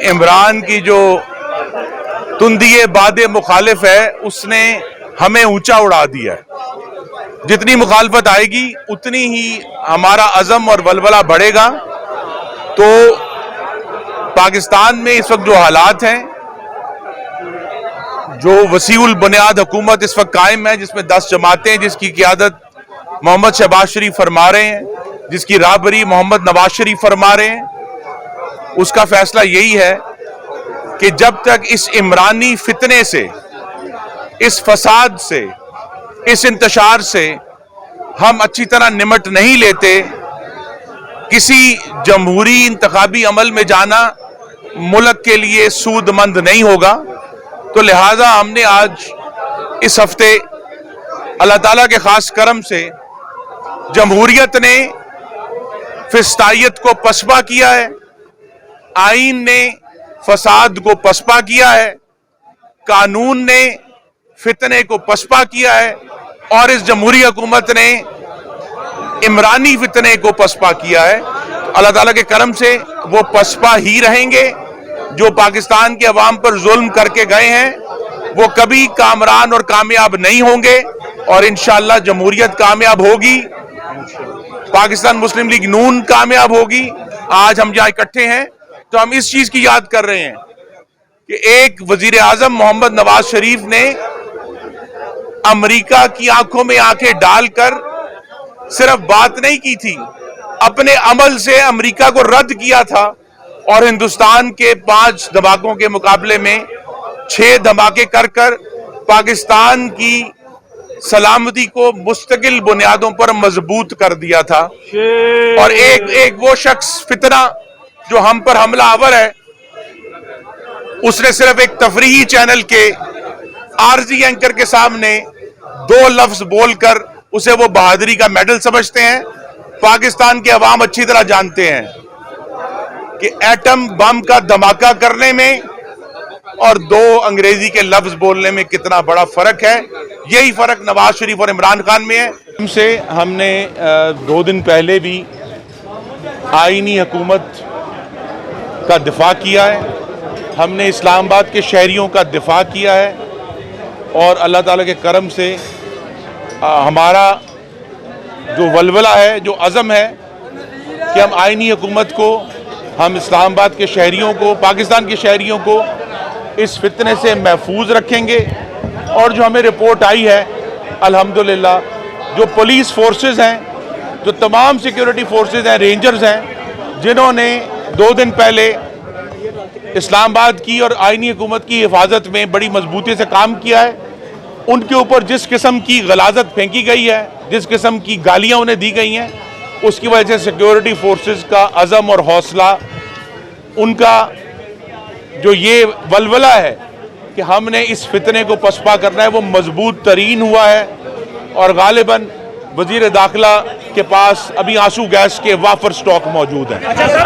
इमरान की जो तुंदिए बादे मुखालिफ है उसने हमें ऊंचा उड़ा दिया है। जितनी मुखालफत आएगी उतनी ही हमारा अज़म और वलवला बढ़ेगा। तो पाकिस्तान में इस वक्त जो हालात हैं, जो वसीउल बुनियाद हुकूमत इस वक्त कायम है, जिसमें 10 जमातें, जिसकी क़ियादत मोहम्मद शहबाज शरीफ फरमा रहे हैं, जिसकी राहबरी मोहम्मद नवाज शरीफ फरमा रहे हैं, उसका फैसला यही है कि जब तक इस इमरानी फितने से, इस फसाद से, इस इंतशार से हम अच्छी तरह निमट नहीं लेते, किसी जमहूरी इंतखाबी अमल में जाना मुल्क के लिए सूदमंद नहीं होगा। तो लिहाजा हमने आज इस हफ्ते अल्लाह ताला के खास करम से जमहूरियत ने फिस्तायत को पसपा किया है, आईन ने फसाद को पसपा किया है, कानून ने फितने को पसपा किया है और इस जमहूरी हुकूमत ने इमरानी फितने को पसपा किया है। अल्लाह ताला के करम से वो पसपा ही रहेंगे। जो पाकिस्तान के अवाम पर जुल्म करके गए हैं वो कभी कामरान और कामयाब नहीं होंगे और इंशाअल्लाह जमहूरियत कामयाब होगी, पाकिस्तान मुस्लिम लीग नून कामयाब होगी। आज हम जहां इकट्ठे हैं तो हम इस चीज की याद कर रहे हैं कि एक वजीर आजम मोहम्मद नवाज शरीफ ने अमेरिका की आंखों में आंखें डालकर सिर्फ बात नहीं की थी, अपने अमल से अमेरिका को रद्द किया था और हिंदुस्तान के 5 धमाकों के मुकाबले में 6 धमाके कर पाकिस्तान की सलामती को मुस्तकिल बुनियादों पर मजबूत कर दिया था। और एक वो शख्स फितना जो हम पर हमलावर है, उसने सिर्फ एक तफरीही चैनल के आरजी एंकर के सामने 2 लफ्ज बोलकर उसे वो बहादुरी का मेडल समझते हैं। पाकिस्तान के अवाम अच्छी तरह जानते हैं कि एटम बम का धमाका करने में और 2 अंग्रेजी के लफ्ज बोलने में कितना बड़ा फर्क है। यही फर्क नवाज शरीफ और इमरान खान में है। हमने 2 दिन पहले भी आईनी हुकूमत का दिफा किया है, हमने इस्लामाबाद के शहरियों का दिफा किया है और अल्लाह ताला के करम से हमारा जो वलवला है, जो अज़म है कि हम आईनी हुकूमत को, हम इस्लामाबाद के शहरियों को, पाकिस्तान के शहरियों को इस फितने से महफूज रखेंगे। और जो हमें रिपोर्ट आई है अल्हम्दुलिल्लाह, जो पुलिस फोर्सेस हैं, जो तमाम सिक्योरिटी फोर्सेस हैं, रेंजर्स हैं, जिन्होंने 2 दिन पहले इस्लामाबाद की और आईनी हुकूमत की हिफाजत में बड़ी मजबूती से काम किया है, उनके ऊपर जिस किस्म की गलाजत फेंकी गई है, जिस किस्म की गालियां उन्हें दी गई हैं, उसकी वजह से सिक्योरिटी फोर्सेस का अज़म और हौसला, उनका जो ये वलवला है कि हमने इस फितने को पसपा करना है, वो मजबूत तरीन हुआ है। और गालिबन वजीर दाखिला के पास अभी आंसू गैस के वाफर स्टॉक मौजूद हैं।